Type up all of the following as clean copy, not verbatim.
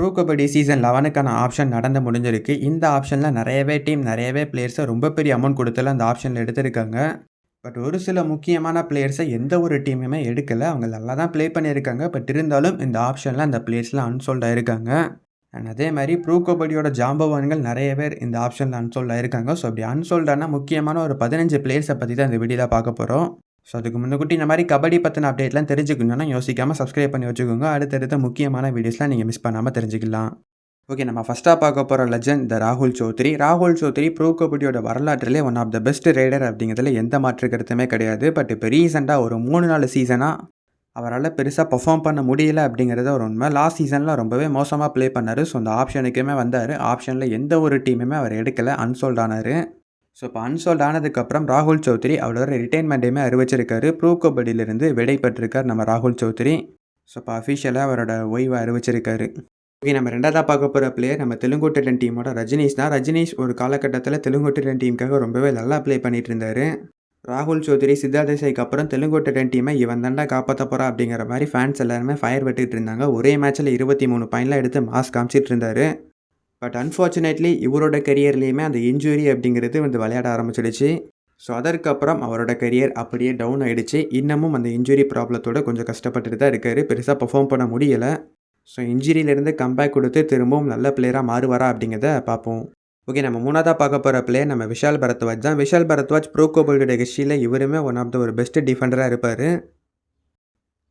Bro kabaddi season 11க்கான option நடந்து முடிஞ்சிருக்கு. இந்த ஆப்ஷன்ல நெறையவே டீம், நெறையவே பிளேயர்ஸ ரொம்ப பெரிய அமௌண்ட் குடுத்துலாம் அந்த ஆப்ஷன்ல எடுத்திருக்காங்க. பட் ஒரு சில முக்கியமான பிளேயர்ஸ எந்த ஒரு டீமுமே எடுக்கல. அவங்க நல்லா தான் ப்ளே பண்ணியிருக்காங்க. பட் இருந்தாலும் இந்த ஆப்ஷன்ல அந்த பிளேயர்ஸ்லாம் அன்சோல்ட் ஆயிருக்காங்க. அண்ட் அதே மாரி ப்ரோ கபடியோட ஜாம்பவான்கள் நெறைய பேர் இந்த ஆப்ஷன்ல அன்சோல்ட் ஆயிருக்காங்க. ஸோ அப்படி அன்சோல்ட் ஆன முக்கியமான ஒரு 15 பிளேயர்ஸ பத்தி தான் இந்த வீடியோல பார்க்க போறோம். ஸோ அதுக்கு முன்னக்கூட்டி இந்த மாரி கபடி பத்தின அப்டேட்லாம் தெரிஞ்சுக்கணும்னா யோசிக்காம சப்ஸ்கிரைப் பண்ணி வச்சுக்கோங்க. அடுத்தடுத்த முக்கியமான வீடியோஸ்லாம் நீங்க மிஸ் பண்ணாம தெரிஞ்சுக்கலாம். ஓகே, நம்ம ஃபர்ஸ்ட்டா பார்க்க போற லெஜண்ட் ராகுல் சௌத்ரி. ராகுல் சௌத்ரி ப்ரோ கபடியோட வரலாற்றிலே one of the best raider அப்படிங்கிறதுல எந்த மாற்று கருத்துமே கிடையாது. பட் இப்போ ரீசெண்டா ஒரு 3, 4 சீசனா அவரால பெருசா பெர்ஃபார்ம் பண்ண முடியல அப்படிங்கிறது ஒரு உண்மை. லாஸ்ட் சீசன்ல ரொம்பவே மோசமா ப்ளே பண்ணாரு. ஸோ அந்த ஆப்ஷனுக்குமே வந்தாரு. ஆப்ஷன்ல எந்த ஒரு டீமுமே அவர் எடுக்கல. அன்சோல்ட் ஆனாரு. ஸோ இப்போ அன்சோல்ட் ஆனதுக்கப்புறம் ராகுல் சௌத்ரி அவரோட ரிட்டைர்மெண்ட்டையுமே அறிவிச்சிருக்காரு. ப்ரோ கபடியிலிருந்து விடை பெற்றிருக்கார் நம்ம ராகுல் சௌத்ரி. ஸோ இப்போ அஃபிஷியலாக அவரோட ஓய்வை அறிவிச்சிருக்காரு. ஓகே, நம்ம ரெண்டாவதாக பார்க்க போகிற பிளேயர் நம்ம தெலுங்கு டைட்டன் டீமோட ரஜினிஷ் தான். ரஜினிஷ் ஒரு காலகட்டத்தில் தெலுங்கு டைட்டன் டீமுக்காக ரொம்பவே நல்லா ப்ளே பண்ணிட்டு இருந்தார். ராகுல் சௌத்ரி சித்தார்த் தேசாய்க்கு அப்புறம் தெலுங்கு டைட்டன் டீமை இவன் தாண்டா காப்பாற்ற போகிறா அப்படிங்கிற மாதிரி ஃபேன்ஸ் எல்லாருமே ஃபயர் விட்டுட்டு இருந்தாங்க. ஒரே மேட்ச்சில் 23 பாயிண்ட்லாம் எடுத்து மாஸ் காமிச்சிட்டு இருந்தார். பட் அன்ஃபார்ச்சுனேட்லி இவரோட கரியர்லேயுமே அந்த இன்ஜுரி அப்படிங்கிறது விளையாட ஆரம்பிச்சிடுச்சு. ஸோ அதற்கப்புறம் அவரோட கரியர் அப்படியே டவுன் ஆகிடுச்சு. இன்னமும் அந்த இன்ஜுரி ப்ராப்ளத்தோட கொஞ்சம் கஷ்டப்பட்டுட்டு தான் இருக்கார். பெருசாக பெர்ஃபார்ம் பண்ண முடியலை. ஸோ இன்ஜுரியிலேருந்து கம்பேக் கொடுத்து திரும்பவும் நல்ல பிளேயராக மாறுவாரா அப்படிங்கிறத பார்ப்போம். ஓகே, நம்ம மூணாவதாக பார்க்க போகிற பிளேயர் நம்ம விஷால் பரத்வாஜ் தான். விஷால் பரத்வாஜ் ப்ரோ கபடியோட ஹிஸ்ட்ரியில் இவருமே ஒன் ஆஃப் த ஒரு பெஸ்ட் டிஃபெண்டராக இருப்பார்.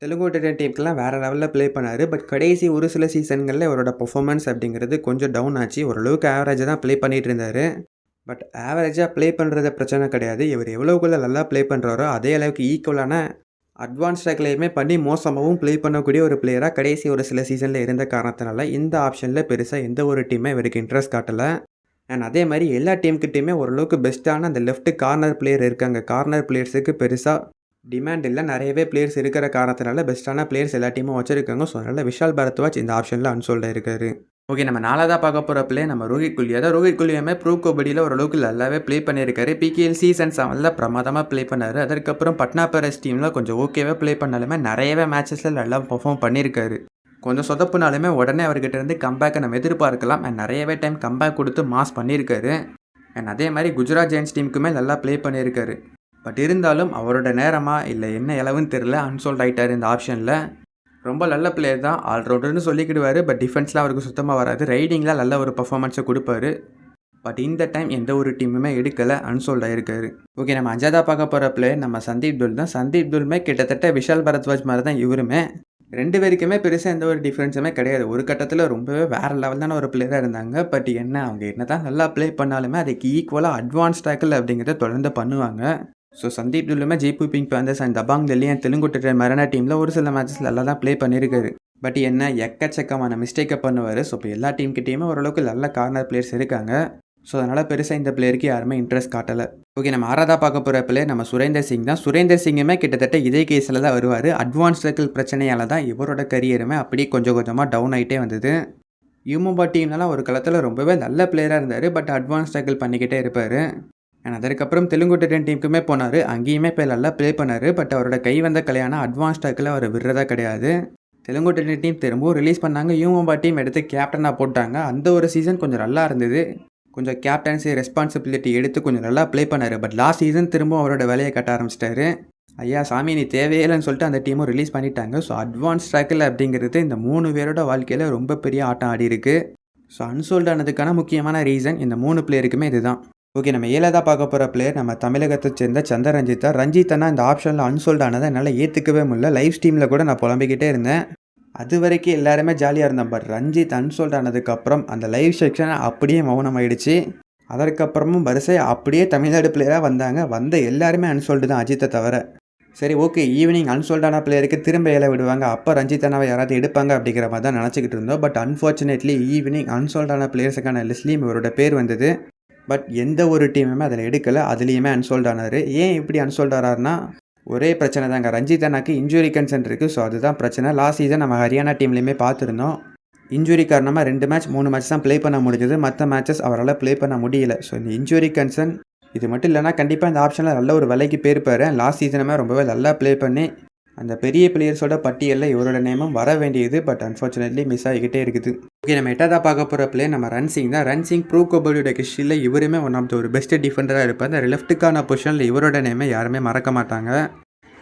தெலுங்கு டைட்டன் டீமுக்கெல்லாம் வேறு லெவலில் ப்ளே பண்ணார். பட் கடைசி ஒரு சில சீசன்களில் இவரோட பெர்ஃபார்மன்ஸ் அப்படிங்கிறது கொஞ்சம் டவுன் ஆச்சு. ஓரளவுக்கு ஆவரேஜாக தான் ப்ளே பண்ணிகிட்டு இருந்தார். பட் ஆவரேஜாக ப்ளே பண்ணுறது பிரச்சனை கிடையாது. இவர் எவ்வளோக்குள்ள நல்லா ப்ளே பண்ணுறாரோ அதே அளவுக்கு ஈக்குவலான அட்வான்ஸ் ட்ராக்லையுமே பண்ணி மோசமாகவும் ப்ளே பண்ணக்கூடிய ஒரு பிளேயராக கடைசி ஒரு சில சீசனில் இருந்த காரணத்தினால இந்த ஆப்ஷனில் பெருசாக எந்த ஒரு டீமே இவருக்கு இன்ட்ரெஸ்ட் காட்டலை. அண்ட் அதே மாதிரி எல்லா டீமுக்கிட்டையுமே ஓரளவுக்கு பெஸ்ட்டான அந்த லெஃப்ட் கார்னர் பிளேயர் இருக்காங்க. கார்னர் பிளேயர்ஸுக்கு பெருசாக டிமாண்ட் இல்லை. நிறையவே பிளேயர்ஸ் இருக்கிற காரணத்தினால பெஸ்ட்டான பிளேயர்ஸ் எல்லா டீமும் வச்சிருக்காங்க. ஸோ அதனால் விஷால் பரத்வாஜ் இந்த ஆப்ஷனில் அன்சோல்ட் ஆயிருக்காரு. ஓகே, நம்ம நாலாவதாக பார்க்க போகிற பிளே நம்ம ரோஹித் குல்லியா தான். ரோஹித் குல்லியாமே ப்ரோ கபடியில் ஓரளவுக்கு நல்லாவே ப்ளே பண்ணியிருக்காரு. பிகேஎல் சீசன் 7ல் பிரமாதமாக ப்ளே பண்ணார். அதற்கப்புறம் பட்னா பைரேட்ஸ் டீமில் கொஞ்சம் ஓகேவாக ப்ளே பண்ணாலுமே நிறையவே மேட்சஸில் நல்லா பெர்ஃபார்ம் பண்ணியிருக்காரு. கொஞ்சம் சொதப்புனாலுமே உடனே அவர்கிட்ட இருந்து கம்பேக்கை நம்ம எதிர்பார்க்கலாம். அண்ட் நிறையவே டைம் கம்பேக் கொடுத்து மாஸ் பண்ணியிருக்காரு. அண்ட் அதே மாதிரி குஜராத் ஜெயின்ஸ் டீமுக்குமே நல்லா ப்ளே பண்ணியிருக்காரு. பட் இருந்தாலும் அவரோட நேரமா இல்லை என்ன இலவுன்னு தெரில, அன்சோல்ட் ஆகிட்டார் இந்த ஆப்ஷனில். ரொம்ப நல்ல பிளேயர் தான், ஆல்ரவுண்டர்னு சொல்லிக்கிடுவார். பட் டிஃபென்ஸ்லாம் அவருக்கு சுத்தமாக வராது. ரைடிங்கில் நல்ல ஒரு பர்ஃபார்மன்ஸை கொடுப்பாரு. பட் இந்த டைம் எந்த ஒரு டீமுமே எடுக்கலை, அன்சோல்ட் ஆகிருக்காரு. ஓகே, நம்ம அஞ்சாவதாக பார்க்க போகிற பிளேயர் நம்ம சந்தீப் துல் தான். சந்தீப் துல்மே கிட்டத்தட்ட விஷால் பரத்வாஜ் மாதிரி தான் இவருமே. ரெண்டு பேருக்குமே பெருசாக எந்த ஒரு டிஃப்ரென்ஸுமே கிடையாது. ஒரு கட்டத்தில் ரொம்பவே வேறு லெவலான ஒரு பிளேயராக இருந்தாங்க. பட் அவங்க என்ன தான் நல்லா ப்ளே பண்ணாலுமே அதுக்கு ஈக்குவலாக அட்வான்ஸ் டேக்கிள் அப்படிங்கிறத தொடர்ந்து பண்ணுவாங்க. ஸோ சந்தீப் துல்லுமே Jaipur pink panthers and Dabang Delhi and Telugu titan மரணா டீமில் ஒரு சில மேட்சஸ் நல்லா தான் ப்ளே பண்ணியிருக்காரு. பட் எக்கச்சக்கமான மிஸ்டேக்கை பண்ணுவார். ஸோ இப்போ எல்லா டீம்கிட்டையுமே ஓரளவுக்கு நல்ல கார்னர் பிளேயர்ஸ் இருக்காங்க. ஸோ அதனால் பெருசாக இந்த பிளேயருக்கு யாருமே இன்ட்ரெஸ்ட் காட்டலை. ஓகே, நம்ம ஆறாவதாக பார்க்க போகிற பிளேயர் நம்ம சுரேந்தர் சிங் தான். சுரேந்தர் சிங்குமே கிட்டத்தட்ட இதே கேஸில் தான் வருவார். அட்வான்ஸ் டேக்கிள் பிரச்சனையால் தான் இவரோட கரியருமே அப்படியே கொஞ்சம் கொஞ்சமாக டவுன் ஆகிட்டே வந்தது. யூமும்பா டீம்லாம் ஒரு காலத்தில் ரொம்பவே நல்ல பிளேயராக இருந்தார். பட் அட்வான்ஸ் டேக்கிள் பண்ணிக்கிட்டே இருப்பார். அண்ட் அதற்கப்புறம் தெலுங்கு டைட்டன் டீமுக்குமே போனார். அங்கேயுமே இப்போ நல்லா ப்ளே பண்ணார். பட் அவரோட கை வந்த கலையான அட்வான்ஸ் டேக்கில் அவர் விடுறதா கிடையாது. தெலுங்கு டைட்டன் டீம் திரும்பவும் ரிலீஸ் பண்ணாங்க. யூமும்பா டீம் எடுத்து கேப்டனாக போட்டாங்க. அந்த ஒரு சீசன் கொஞ்சம் நல்லா இருந்தது. கொஞ்சம் கேப்டன்சி ரெஸ்பான்சிபிலிட்டி எடுத்து கொஞ்சம் நல்லா ப்ளே பண்ணார். பட் லாஸ்ட் சீசன் திரும்பவும் அவரோட வேலையை கட்ட ஆரம்பிச்சிட்டாரு. ஐயா சாமி நீ தேவையில்லைன்னு சொல்லிட்டு அந்த டீமும் ரிலீஸ் பண்ணிட்டாங்க. ஸோ அட்வான்ஸ் டேக்கிள் அப்படிங்கிறது இந்த 3 பேரோட வாழ்க்கையில் ரொம்ப பெரிய ஆட்டம் ஆடி இருக்கு. ஸோ அன்சோல்ட் ஆனதுக்கான முக்கியமான ரீசன் இந்த 3 பிளேயருக்குமே இதுதான். ஓகே, நம்ம ஏழாவதாக பார்க்க போகிற பிளேயர் நம்ம தமிழகத்தை சேர்ந்த சந்திரரஞ்சித் தான். ரஞ்சித்தனா இந்த ஆப்ஷனில் அன்சோல்ட் ஆனதை என்னால் ஏற்றுக்கவே முடியல. லைவ் ஸ்ட்ரீமில் கூட நான் புலம்பிக்கிட்டே இருந்தேன். அது வரைக்கும் எல்லாருமே ஜாலியாக இருந்தேன். பட் ரஞ்சித் அன்சோல்ட் ஆனதுக்கப்புறம் அந்த லைவ் செக்ஷனை அப்படியே மௌனமாயிடுச்சு. அதற்கப்புறமும் வரிசையாக அப்படியே தமிழ்நாடு பிளேயராக வந்த எல்லாருமே அன்சோல்டு தான், அஜித்தை தவிர. சரி ஓகே, ஈவினிங் அன்சோல்டான பிளேயருக்கு திரும்ப ஏழை விடுவாங்க, அப்போ ரஞ்சித்தனாவை யாராவது எடுப்பாங்க அப்படிங்கிற மாதிரி தான் நினச்சிக்கிட்டு இருந்தோம். பட் அன்ஃபார்ச்சுனேட்லி ஈவினிங் அன்சோல்டான பிளேயர்ஸுக்கான லிஸ்ட்லேயும் இவரோட பேர் வந்தது. பட் எந்த ஒரு டீமுமே அதில் எடுக்கலை. அதுலேயுமே அன்சோல்ட் ஆனார். ஏன் இப்படி அன்சோல்ட் ஆனார்னா ஒரே பிரச்சனை தாங்க, ரஞ்சித்தனாக்கு இன்ஜுரி கன்சர்ன் இருக்குது. ஸோ அதுதான் பிரச்சனை. லாஸ்ட் சீசன் நம்ம ஹரியானா டீம்லேயுமே பார்த்துருந்தோம். இன்ஜுரி காரணமாக 2 மேட்ச் 3 மேட்ச் தான் ப்ளே பண்ண முடிஞ்சது. மற்ற மேட்சஸ் அவரால் ப்ளே பண்ண முடியல. ஸோ இந்த இன்ஜுரி கன்சர்ன் இது மட்டும் இல்லைனா கண்டிப்பாக இந்த ஆப்ஷனில் நல்ல ஒரு விலைக்கு போயிருப்பார். லாஸ்ட் சீசனுமே ரொம்பவே நல்லா ப்ளே பண்ணி அந்த பெரிய பிளேயர்ஸோட பட்டியலில் இவரோட நேமும் வர வேண்டியது. பட் அன்ஃபார்ச்சுனேட்லி மிஸ் ஆகிக்கிட்டே இருக்குது. ஓகே, நம்ம 8ஆவதா பார்க்க போகிற பிளேயர் நம்ம ரன் சிங் தான். ரன் சிங் ப்ரோ கபடியோட ஹிஸ்ட்ரியில் இவருமே ஒன் ஆஃப் த ஒரு பெஸ்ட் டிஃபெண்டராக இருப்பார். அந்த லெஃப்ட்டுக்கான பொசிஷனில் இவரோட நேமை யாருமே மறக்க மாட்டாங்க.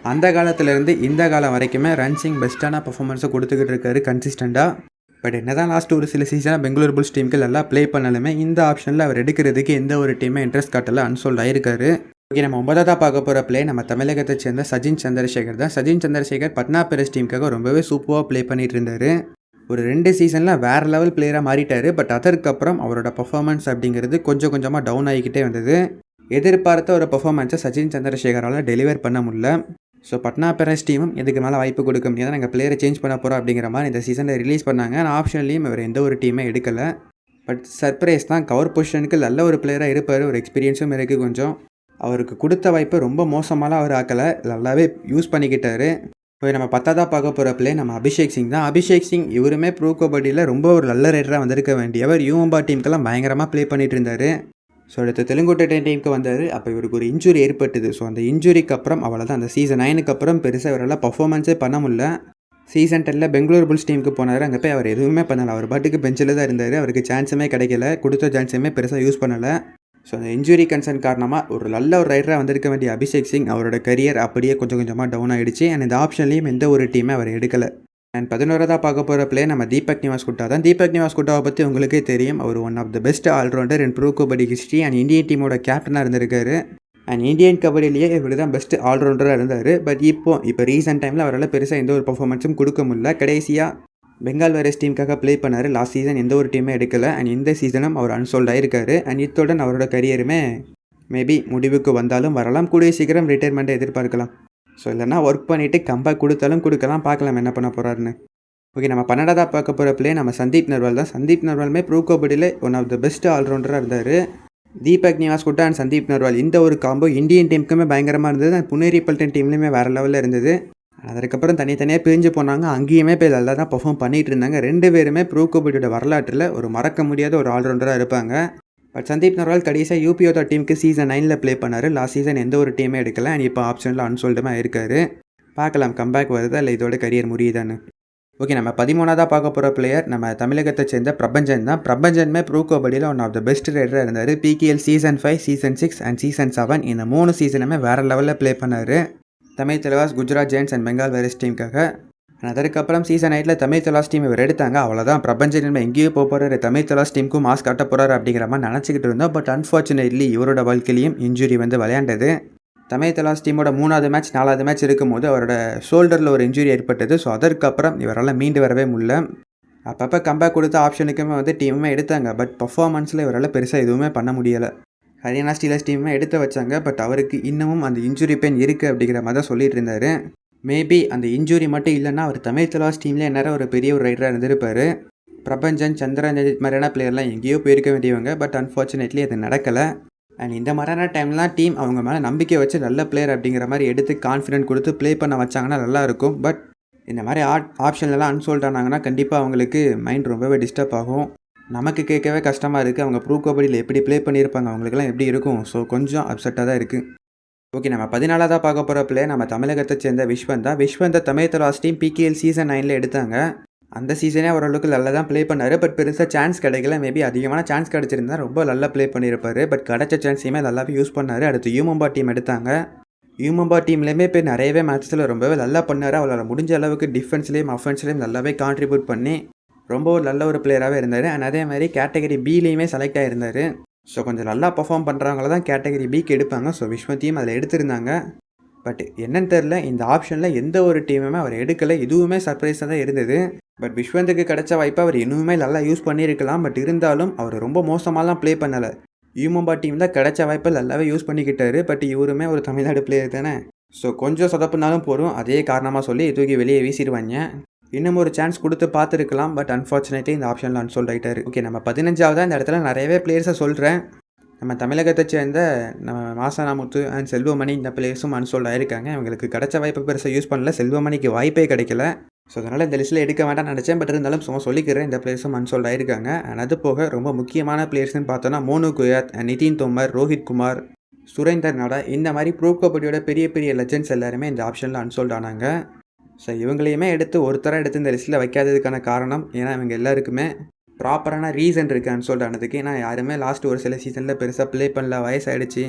அந்த காலத்துலேருந்து இந்த காலம் வரைக்குமே ரன் சிங் பெஸ்ட்டான பர்ஃபார்மன்ஸை கொடுத்துக்கிட்டு இருக்காரு கன்சிஸ்டண்ட்டாக. பட் என்ன தான் லாஸ்ட் ஒரு சில சீசனாக பெங்களூர் புல்ஸ் டீமுக்கு நல்லா ப்ளே பண்ணாலுமே இந்த ஆப்ஷனில் அவர் எடுக்கிறதுக்கு எந்த ஒரு டீமே இன்ட்ரெஸ்ட் காட்டல, அன்சோல்ட் ஆயிருக்காரு. ஓகே, நம்ம 9ஆவதா பார்க்க போகிற பிளே நம்ம தமிழகத்தை சேர்ந்த சச்சின் சந்திரசேகர் தான். சச்சின் சந்திரசேகர் பட்னா பைரேட்ஸ் டீமுக்காக ரொம்பவே சூப்பராக ப்ளே பண்ணிட்டு இருந்தார். ஒரு 2 சீசனில் வேறு லெவல் பிளேயராக மாறிட்டார். பட் அதற்கப்புறம் அவரோட பர்ஃபார்மன்ஸ் அப்படிங்கிறது கொஞ்சம் கொஞ்சமாக டவுன் ஆகிக்கிட்டே வந்தது. எதிர்பார்த்த ஒரு பர்ஃபார்மன்ஸை சச்சின் சந்திரசேகரால் டெலிவர் பண்ண முடியல. ஸோ பட்னா பைரேட்ஸ் டீமும் இதுக்கு மேலே வாய்ப்பு கொடுக்க முடியாது, நாங்கள் பிளேயரை சேஞ்ச் பண்ண போகிறோம் அப்படிங்கிற மாதிரி இந்த சீசனில் ரிலீஸ் பண்ணாங்க. ஆனால் ஆப்ஷன்லேயும் இவர் எந்த ஒரு டீமே எடுக்கலை. பட் சர்ப்ரைஸ் தான், கவர் பொசிஷனுக்கு நல்ல ஒரு பிளேயராக இருப்பார். ஒரு எக்ஸ்பீரியன்ஸும் இருக்குது கொஞ்சம். அவருக்கு கொடுத்த வாய்ப்பை ரொம்ப மோசமாலாம் அவர் ஆக்கலை, நல்லாவே யூஸ் பண்ணிக்கிட்டாரு. இப்போ நம்ம 10ஆவதா பார்க்க போகிற பிளே நம்ம அபிஷேக் சிங் தான். அபிஷேக் சிங் இவருமே ப்ரோ கபடியில் ரொம்ப ஒரு நல்ல ரைடராக வந்திருக்க வேண்டியவர். யூஎம்பா டீமுக்கெல்லாம் பயங்கரமாக ப்ளே பண்ணிட்டு இருந்தார். ஸோ அடுத்து தெலுங்கு டீமுக்கு வந்தார். அப்போ இவருக்கு ஒரு இன்ஜுரி ஏற்பட்டது. ஸோ அந்த இன்ஜுரிக்கு அப்புறம் அவ்வளோதான், அந்த சீசன் 9க்கு அப்புறம் பெருசாக இவரால் பர்ஃபார்மன்ஸே பண்ண முடியல. சீசன் 10ல் பெங்களூர் புல்ஸ் டீமுக்கு போனார். அங்கே போய் அவர் எதுவுமே பண்ணலை, அவர் பாட்டுக்கு பெஞ்சில் தான் இருந்தார். அவருக்கு சான்ஸுமே கிடைக்கல, கொடுத்த சான்ஸுமே பெருசாக யூஸ் பண்ணலை. ஸோ அந்த இன்ஜுரி கன்சர்ன் காரணமாக ஒரு நல்ல ஒரு ரைடராக வந்திருக்க வேண்டிய அபிஷேக் சிங் அவரோட கரியர் அப்படியே கொஞ்சம் கொஞ்சமாக டவுன் ஆகிடுச்சு. அண்ட் இந்த ஆப்ஷன்லேயும் எந்த ஒரு டீமே அவர் எடுக்கலை. அண்ட் 11ஆவதா பார்க்க போகிற பிளே நம்ம தீபக் நிவாஸ் குட்டா தான். தீபக் நிவாஸ் குட்டாவை பற்றி உங்களுக்கே தெரியும், அவர் one of the best allrounder in pro kabaddi history. And Indian டீமோட கேப்டனாக இருந்திருக்காரு. அண்ட் இந்தியன் கபடியிலேயே இவர் தான் பெஸ்ட் ஆல்ரவுண்டராக இருந்தார். பட் இப்போ ரீசெண்ட் டைமில் அவரால் பெருசாக எந்த ஒரு பர்ஃபார்மன்ஸும் கொடுக்க முடியல. கடைசியாக பெங்கால் வைரஸ் டீமுக்காக ப்ளே பண்ணார். லாஸ்ட் சீசன் எந்த ஒரு டீமே எடுக்கலை. அண்ட் இந்த சீசனும் அவர் அன்சோல்ட் ஆகிருக்காரு. அண்ட் இத்துடன் அவரோட கரியருமே மேபி முடிவுக்கு வந்தாலும் வரலாம். கூடிய சீக்கிரம் ரிட்டையர்மெண்ட்டை எதிர்பார்க்கலாம். ஸோ இல்லைனா ஒர்க் பண்ணிவிட்டு கம்பேக் கொடுத்தாலும் கொடுக்கலாம், பார்க்கலாம் என்ன பண்ண போகிறாருன்னு. ஓகே, நம்ம 12ஆவதா பார்க்க போகிற பிளே நம்ம சந்தீப் நர்வால் தான். சந்தீப் நர்வாலுமே ப்ரோ கபடியில் ஒன் ஆஃப் த பெஸ்ட் ஆல்ரவுண்டராக இருந்தார். தீபக் நிவாஸ் குட்டா அண்ட் சந்தீப் நர்வால் இந்த ஒரு காம்போ இந்தியன் டீமுக்குமே பயங்கரமாக இருந்தது. அண்ட் புனேரி பல்டன் டீம்லேயுமே வேறு லெவலில் இருந்தது. அதுக்கப்புறம் தனித்தனியாக பிரிஞ்சு போனாங்க. அங்கேயுமே போய் நல்லா தான் பர்ஃபார்ம் பண்ணிகிட்டு இருந்தாங்க. 2 பேருமே ப்ரோ கபடியோட வரலாற்றில் ஒரு மறக்க முடியாத ஒரு ஆல்ரவுண்டராக இருப்பாங்க. பட் சந்தீப் நர்வால் கடைசியாக யூபியோட டீமுக்கு சீசன் 9ல் ப்ளே பண்ணார். லாஸ்ட் சீசன் எந்த ஒரு டீமே எடுக்கல. அண்ட் இப்போ ஆப்ஷனில் அன்சோல்டுமாக இருக்கார். பார்க்கலாம் கம்பேக் வருதா இல்லை இதோட கரியர் முடியுதான்னு. ஓகே, நம்ம 13ஆவதா பார்க்க போகிற பிளேயர் நம்ம தமிழகத்தை சேர்ந்த பிரபஞ்சன் தான். பிரபஞ்சனுமே ப்ரோ கபடியில் ஒன் ஆஃப் த பெஸ்ட் ரைடராக இருந்தார். PKL season 5, season 6 and season 7 இந்த 3 சீசனுமே வேறு லெவலில் ப்ளே பண்ணார். Tamil Thalaivas, Gujarat giants and Bengal warriors டீமுக்காக. அதுக்கப்புறம் சீசன் 8ல் தமிழ் தலாஸ் டீம் இவர் எடுத்தாங்க. அவ்வளோதான், பிரபஞ்சன் எங்கேயோ போகிறாரு, தமிழ் தலாஸ் டீமுக்கும் மாஸ் காட்ட போகிறாரு அப்படிங்கிற மாதிரி நினச்சிக்கிட்டு இருந்தோம். பட் அன்ஃபார்ச்சுனேட்லி இவரோட வாழ்க்கையிலையும் இன்ஜுரி வந்து விளையாண்டது. தமிழ் தலாஸ் டீமோட 3வது மேட்ச் 4வது மேட்ச் இருக்கும்போது அவரோட ஷோல்டரில் ஒரு இன்ஜுரி ஏற்பட்டது. ஸோ அதற்கப்புறம் இவரால் மீண்டு வரவே முடியல. அப்பப்போ கம்பேக் கொடுத்த ஆப்ஷனுக்குமே வந்து டீமுமே எடுத்தாங்க. பட் பர்ஃபார்மன்ஸில் இவரால் பெருசாக எதுவுமே பண்ண முடியலை. ஹரியானா ஸ்டீலர்ஸ் டீமே எடுத்து வச்சாங்க. பட் அவருக்கு இன்னமும் அந்த இன்ஜுரி பெயின் இருக்குது அப்படிங்கிற மாதிரி தான் சொல்லிட்டு இருந்தார். மேபி அந்த இன்ஜுரி மட்டும் இல்லைன்னா அவர் தமிழ் தலாஸ் டீம்லேயே நேரம் ஒரு பெரிய ஒரு ரைடராக இருந்திருப்பார். பிரபஞ்சன், சந்திரஜித் மாதிரியான பிளேயர்லாம் எங்கேயோ போயிருக்க வேண்டியவங்க. பட் அன்ஃபார்ச்சுனேட்லி அது நடக்கலை. அண்ட் இந்த மாதிரியான டைம்லாம் டீம் அவங்க மேலே நம்பிக்கை வச்சு நல்ல பிளேயர் அப்படிங்கிற மாதிரி எடுத்து கான்ஃபிடென்ட் கொடுத்து ப்ளே பண்ண வச்சாங்கன்னா நல்லாயிருக்கும். பட் இந்த மாதிரி ஆப்ஷன்லாம் அன்சோல்ட் ஆனாங்கன்னா கண்டிப்பாக அவங்களுக்கு மைண்ட் ரொம்பவே டிஸ்டர்ப் ஆகும். நமக்கு கேட்கவே கஷ்டமாக இருக்குது. அவங்க ப்ரோ கபடியில் எப்படி ப்ளே பண்ணியிருப்பாங்க, அவங்களுக்குலாம் எப்படி இருக்கும். ஸோ கொஞ்சம் அப்செட்டாக தான் இருக்குது. ஓகே, நம்ம 14ஆவதா பார்க்க போகிற பிளே நம்ம தமிழகத்தை சேர்ந்த விஸ்வந்த் தான். Viswanth Tamil Thalaivas team PKL season 9ல் எடுத்தாங்க. அந்த சீசனே ஓரளவுக்கு நல்லா தான் ப்ளே பண்ணார். பட் பெருசாக சான்ஸ் கிடைக்கல. மேபி அதிகமான சான்ஸ் கிடச்சிருந்தா ரொம்ப நல்லா ப்ளே பண்ணியிருப்பார். பட் கிடைச்ச சான்ஸையுமே நல்லாவே யூஸ் பண்ணார். அடுத்து யூமும்பா டீம் எடுத்தாங்க. யூமும்பா டீம்லேயுமே போய் நிறையவே மேட்சஸில் ரொம்பவே நல்லா பண்ணார். அவரால் முடிஞ்ச அளவுக்கு டிஃபென்ஸ்லேயும் அஃபென்ஸ்லேயும் நல்லாவே கான்ட்ரிபியூட் பண்ணி ரொம்ப ஒரு நல்ல ஒரு பிளேயராகவே இருந்தார். அண்ட் அதே மாதிரி கேட்டகரி பிலேயுமே செலக்ட் ஆகியிருந்தார். ஸோ கொஞ்சம் நல்லா பர்ஃபார்ம் பண்ணுறவங்கள தான் கேட்டகரி பிக்கு எடுப்பாங்க. ஸோ விஸ்வந்தையும் அதில் எடுத்திருந்தாங்க. பட் என்னன்னு தெரில, இந்த ஆப்ஷனில் எந்த ஒரு டீமுமே அவர் எடுக்கலை. இதுவுமே சர்ப்ரைஸாக தான் இருந்தது. பட் விஸ்வந்துக்கு கிடைச்ச வாய்ப்பை அவர் இன்னுமே நல்லா யூஸ் பண்ணியிருக்கலாம். பட் இருந்தாலும் அவர் ரொம்ப மோசமாலாம் ப்ளே பண்ணலை. யூமும்பா டீம் தான் கிடைச்ச வாய்ப்பை நல்லாவே யூஸ் பண்ணிக்கிட்டாரு. பட் இவருமே ஒரு தமிழ்நாடு பிளேயர் தானே. ஸோ கொஞ்சம் சொதப்புனாலும் போதும், அதே காரணமாக சொல்லி தூக்கி வெளியே வீசிடுவாங்க. இன்னும் ஒரு சான்ஸ் கொடுத்து பார்த்துருக்கலாம். பட் அன்ஃபார்ச்சுனேட்லி இந்த ஆப்ஷனில் அன்சோல்ட் ஆகிட்டார். ஓகே, நம்ம 15ஆவதா இந்த இடத்துல நிறையவே பிளேயர்ஸை சொல்கிறேன். நம்ம தமிழகத்தை சேர்ந்த நம்ம மாசானாமுத்து அண்ட் செல்வமணி இந்த பிளேயர்ஸும் அன்சோல்ட் ஆகிருக்காங்க. இவங்களுக்கு கிடைச்ச வாய்ப்பை பெருசாக யூஸ் பண்ணல. செல்வமணிக்கு வாய்ப்பே கிடைக்கல. ஸோ அதனால் இந்த லிஸ்ட்டில் எடுக்க வேண்டாம்னு நினச்சேன். பட் இருந்தாலும் சும்மா சொல்லிக்கிறேன், இந்த பிளேயர்ஸும் அன்சோல்ட் ஆகிருக்காங்க. அண்ட் அது போக ரொம்ப முக்கியமான பிளேயர்ஸ்னு பார்த்தோன்னா மோனு குயாத், நிதின் தோமர், ரோஹித் குமார், சுரேந்தர் நாடா இந்த மாதிரி ப்ரோ கபடியோட பெரிய பெரிய லெஜெண்ட்ஸ் எல்லாருமே இந்த ஆப்ஷனில் அன்சோல்ட் ஆனாங்க. ஸோ இவங்களையுமே எடுத்து ஒருத்தராக எடுத்து இந்த லிஸ்ட்டில் வைக்காததுக்கான காரணம் ஏன்னா இவங்க எல்லாருக்குமே ப்ராப்பரான ரீசன் இருக்குது அன்சோல்ட் ஆனதுக்கு. ஏன்னா யாருமே லாஸ்ட் ஒரு சில சீசனில் பெருசாக ப்ளே பண்ணல, வயசாகிடுச்சு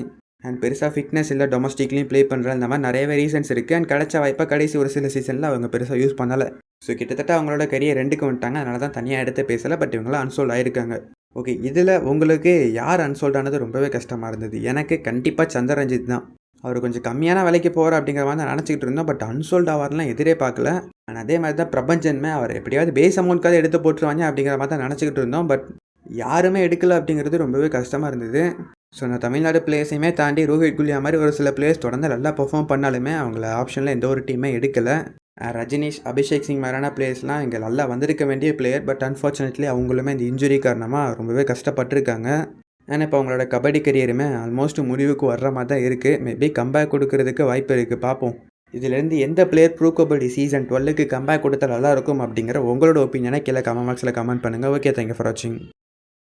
அண்ட் பெருசாக ஃபிட்னஸ் இல்லை, டொமஸ்டிக்லேயும் ப்ளே பண்ணுற இந்த மாதிரி நிறையவே ரீசன்ஸ் இருக்குது. அண்ட் கிடைச்ச வாய்ப்பை கடைசி ஒரு சில சீசனில் அவங்க பெருசாக யூஸ் பண்ணலை. ஸோ கிட்டத்தட்ட அவங்களோட கரியர் ரெண்டுக்கு வந்துட்டாங்க. அதனால தான் தனியாக எடுத்து பேசலை. பட் இவங்களாம் அன்சோல்ட் ஆகிருக்காங்க. ஓகே, இதில் உங்களுக்கு யார் அன்சோல்ட் ஆனது ரொம்பவே கஷ்டமாக இருந்தது? எனக்கு கண்டிப்பாக சந்திரரஞ்சித் தான். அவர் கொஞ்சம் கம்மியான விலைக்கு போகிற அப்படிங்கிற மாதிரி தான் நினச்சிக்கிட்டு இருந்தோம். பட் அன்சோல்ட் ஆவார்லாம் எதிரே பார்க்கல. அண்ட் அதே மாதிரி தான் பிரபஞ்சன்மே அவர் எப்படியாவது பேஸ் அமௌண்ட்காவது எடுத்து போட்டுருவாங்க அப்படிங்கிற மாதிரி தான் நினச்சிக்கிட்டு இருந்தோம். பட் யாருமே எடுக்கலை அப்படிங்கிறது ரொம்பவே கஷ்டமாக இருந்தது. ஸோ நான் தமிழ்நாடு பிளேயர்ஸையுமே தாண்டி ரோஹித் குல்யா மாதிரி ஒரு சில பிளேயர்ஸ் தொடர்ந்து நல்லா பெர்ஃபார்ம் பண்ணாலுமே அவங்கள ஆப்ஷனில் எந்த ஒரு டீமே எடுக்கலை. ரஜினிஷ், அபிஷேக் சிங் மாதிரியான பிளேயர்ஸ்லாம் இங்கே நல்லா வந்திருக்க வேண்டிய பிளேயர். பட் அன்ஃபார்ச்சுனேட்லி அவங்களுமே இந்த இன்ஜுரி காரணமாக ரொம்பவே கஷ்டப்பட்டிருக்காங்க. ஏன்னா இப்போ அவங்களோட கபடி கரியருமே ஆல்மோஸ்ட் முடிவுக்கு வர்ற மாதிரி தான் இருக்குது. மேபி கம்பேக் கொடுக்கறதுக்கு வாய்ப்பு இருக்குது, பார்ப்போம். இதிலேருந்து எந்த பிளேயர் ப்ரோ கபடி சீசன் 12க்கு கம்பேக் கொடுத்தா நல்லாயிருக்கும் அப்படிங்கிற உங்களோட ஒப்பீனியனை கீழே கமெண்ட் பாக்ஸில் கமெண்ட் பண்ணுங்கள். ஓகே, தேங்க்யூ ஃபார் வாட்சிங்.